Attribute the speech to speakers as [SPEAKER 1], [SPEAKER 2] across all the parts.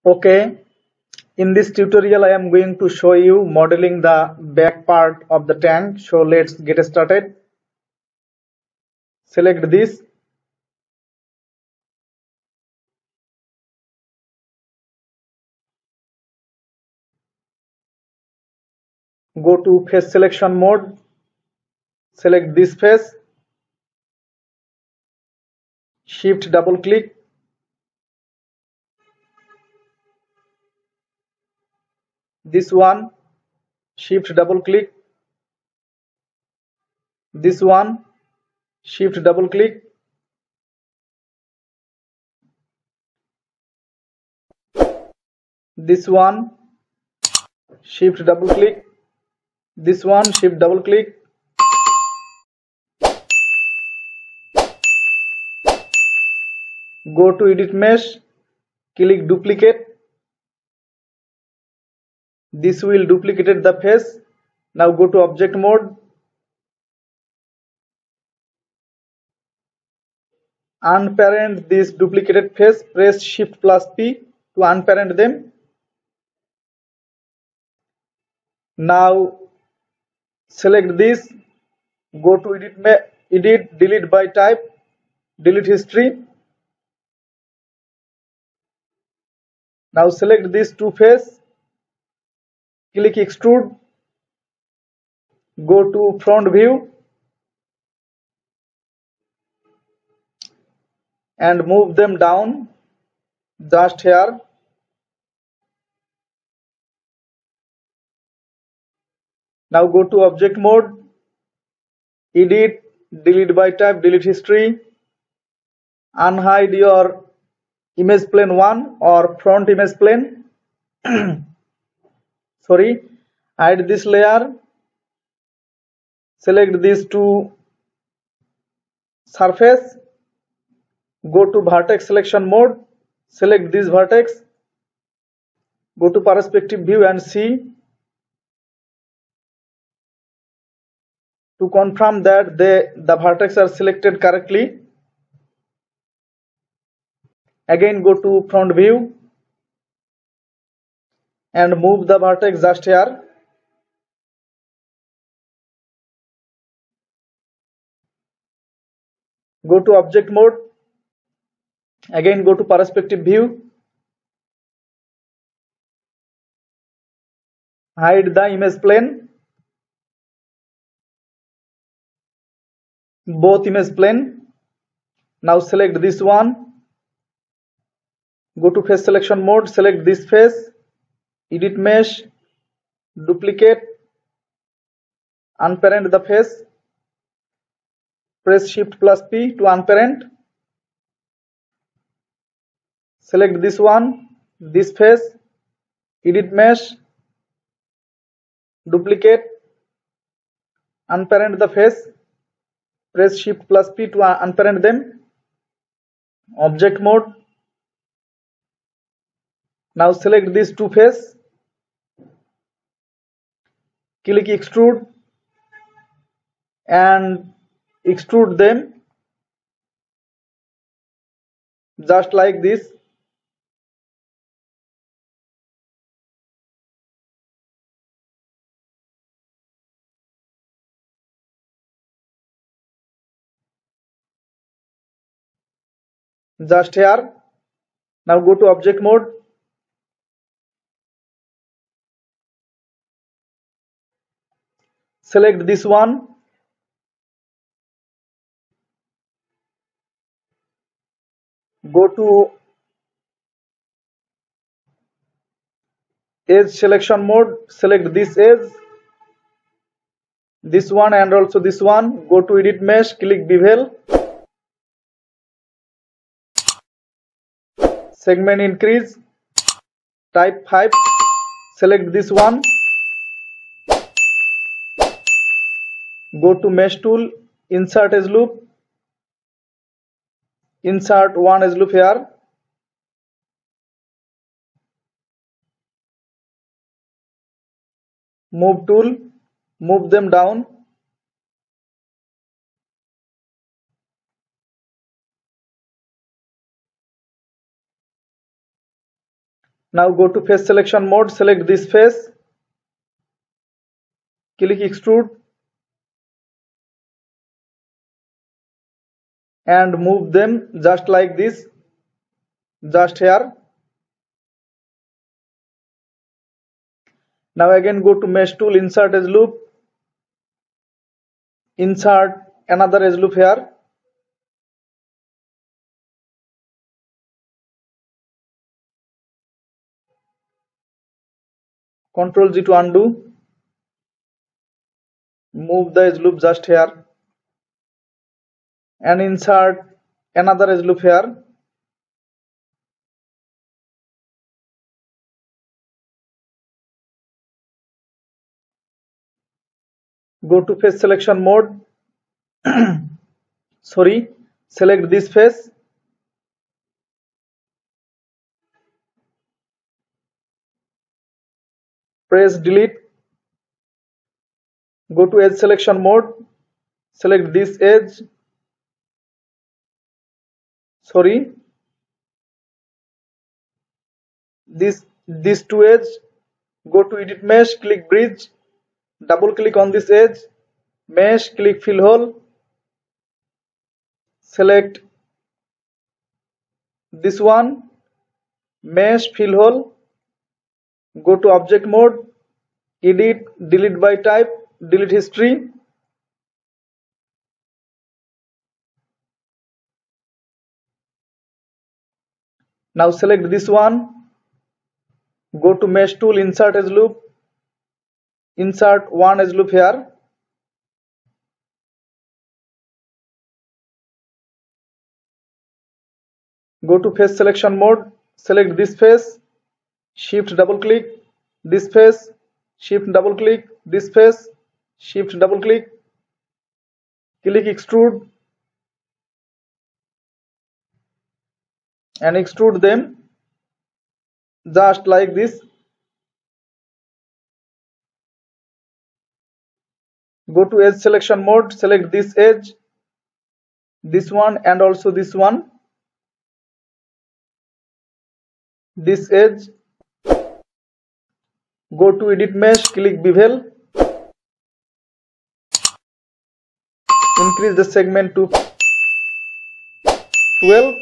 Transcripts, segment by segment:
[SPEAKER 1] Okay, in this tutorial I am going to show you modeling the back part of the tank. So let's get started. Select this. Go to face selection mode. Select this face. Shift double click. This one. Shift double click. This one. Shift double click. This one. Shift double click. This one. Shift double click. Go to edit mesh. Click duplicate. This will duplicate the face. Now go to object mode. Unparent this duplicated face. Press Shift plus P to unparent them. Now select this. Go to edit delete by type. Delete history. Now select these two face. Click extrude. Go to front view and move them down just here. Now go to object mode, edit, delete by type, delete history, unhide your image plane 1 or front image plane. Sorry, hide this layer. Select these two surface. Go to vertex selection mode. Select this vertex. Go to perspective view and see. To confirm that the vertex are selected correctly, again go to front view and move the vertex just here. Go to object mode, again go to perspective view, hide the image plane, both image plane. Now select this one, go to face selection mode, select this face, edit mesh, duplicate, unparent the face, press Shift plus P to unparent. Select this one, this face, edit mesh, duplicate, unparent the face, press Shift plus P to unparent them. Object mode. Now select these two face, click extrude and extrude them just like this. Just here. Now go to object mode. Select this one. Go to edge selection mode. Select this edge, this one and also this one. Go to edit mesh, click bevel. Segment increase, type 5. Select this one. Go to mesh tool, insert edge loop. Insert one edge loop here. Move tool, move them down. Now go to face selection mode, select this face, click extrude and move them just like this, just here. Now again go to mesh tool, insert edge loop, insert another edge loop here. Ctrl G to undo. Move the edge loop just here and insert another edge loop here. Go to face selection mode. Select this face. Press delete. Go to edge selection mode. Select this edge. These two edges. Go to edit mesh, click bridge, double click on this edge, mesh, click fill hole, select this one, mesh, fill hole, go to object mode, edit, delete by type, delete history, now select this one, go to mesh tool, insert edge loop, insert one edge loop here, go to face selection mode, select this face, shift double click this face, shift double click this face, shift double click, click extrude and extrude them just like this. Go to edge selection mode, select this edge, this one and also this one, this edge, go to edit mesh, click bevel, increase the segment to 12,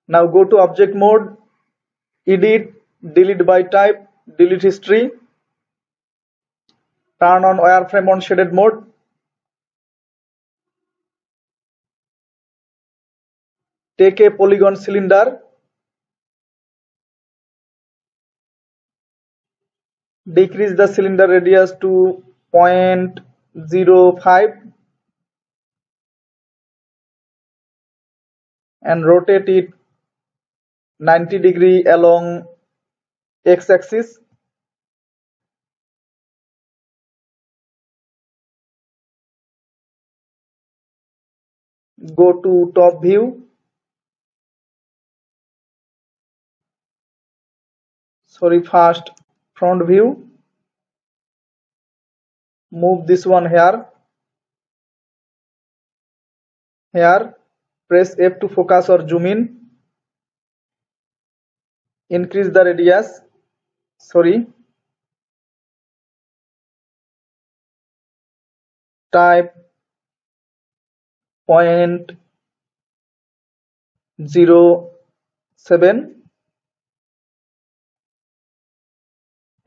[SPEAKER 1] now go to object mode, edit, delete by type, delete history, turn on wireframe on shaded mode, take a polygon cylinder, decrease the cylinder radius to 0.05 and rotate it 90 degree along x-axis. Go to top view, first front view, move this one here, press F to focus or zoom in, increase the radius, type 0.07,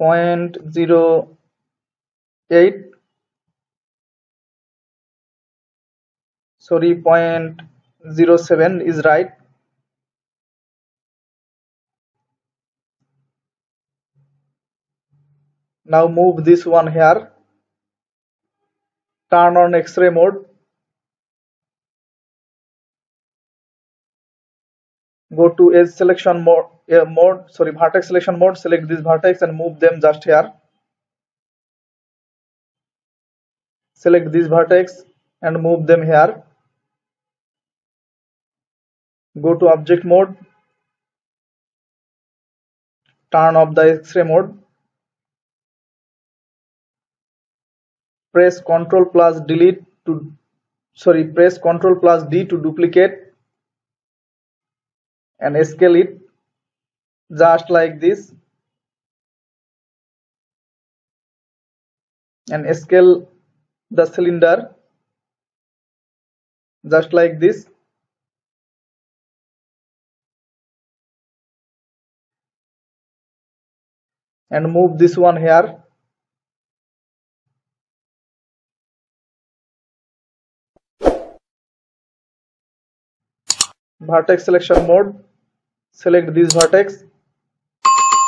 [SPEAKER 1] 0.08, 0.07 is right. Now move this one here, turn on X-ray mode, go to edge selection mode, vertex selection mode, select this vertex and move them just here. Select this vertex and move them here. Go to object mode, turn off the X-ray mode, press Ctrl plus delete to press Ctrl plus D to duplicate and scale it just like this, and scale the cylinder just like this. And move this one here. Vertex selection mode. Select this vertex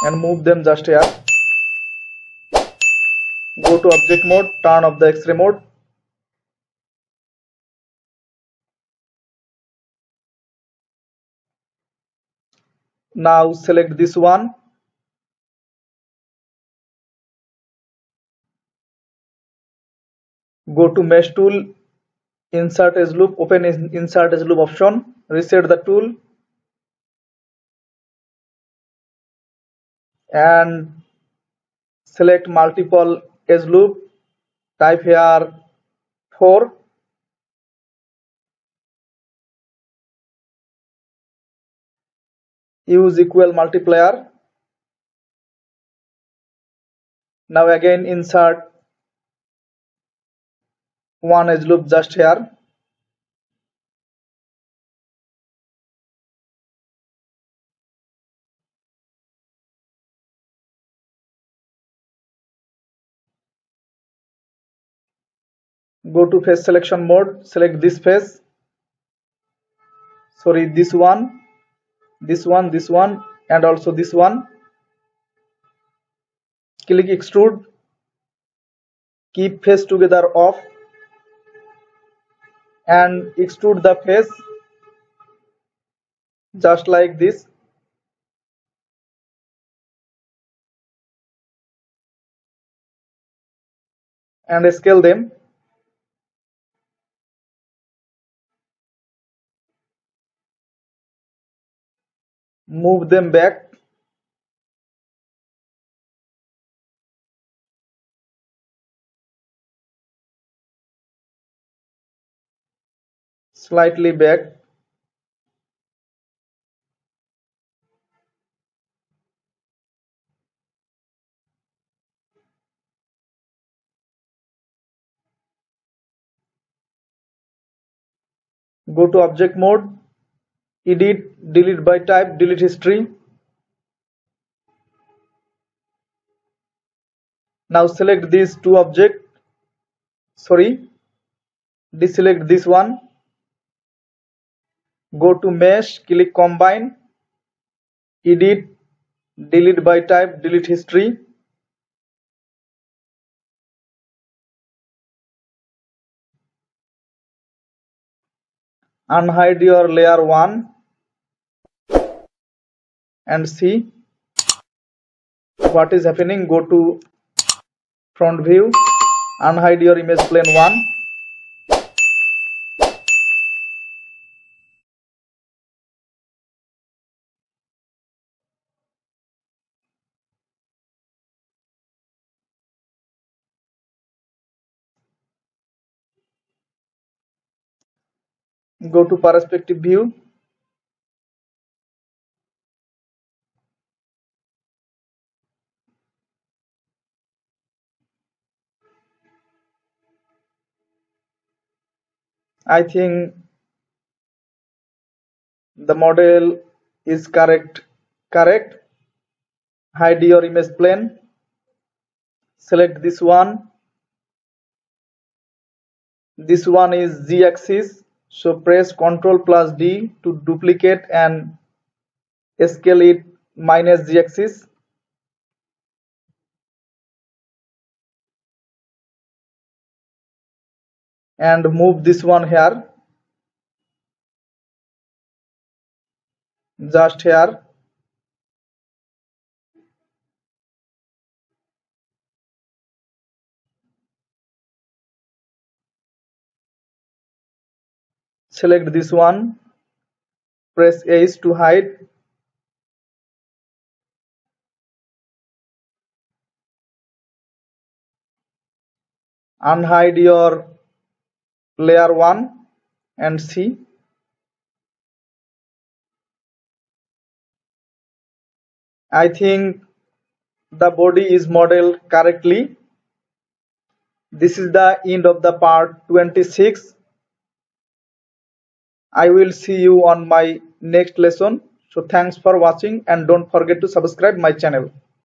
[SPEAKER 1] and move them just here. Go to object mode, turn off the X-ray mode. Now select this one. Go to mesh tool, insert edge loop, open insert edge loop option, reset the tool and select multiple edge loop. Type here 4. Use equal multiplier. Now again insert one edge loop just here. Go to face selection mode, select this face, this one, this one, this one, and also this one. Click extrude, keep face together off and extrude the face just like this. And scale them. Move them back. Slightly back. Go to object mode, edit, delete by type, delete history. Now select these two objects, deselect this one. Go to mesh, click combine, edit, delete by type, delete history. Unhide your layer 1 and see what is happening. Go to front view, unhide your image plane 1. Go to perspective view. I think the model is correct. Hide your image plane. Select this one. This one is Z-axis. So press Ctrl plus D to duplicate and scale it minus Z-axis. And move this one here. Just here. Select this one. Press H to hide. unhide your layer 1 and see. I think the body is modeled correctly. This is the end of the part 26. I will see you on my next lesson. So thanks for watching and don't forget to subscribe my channel.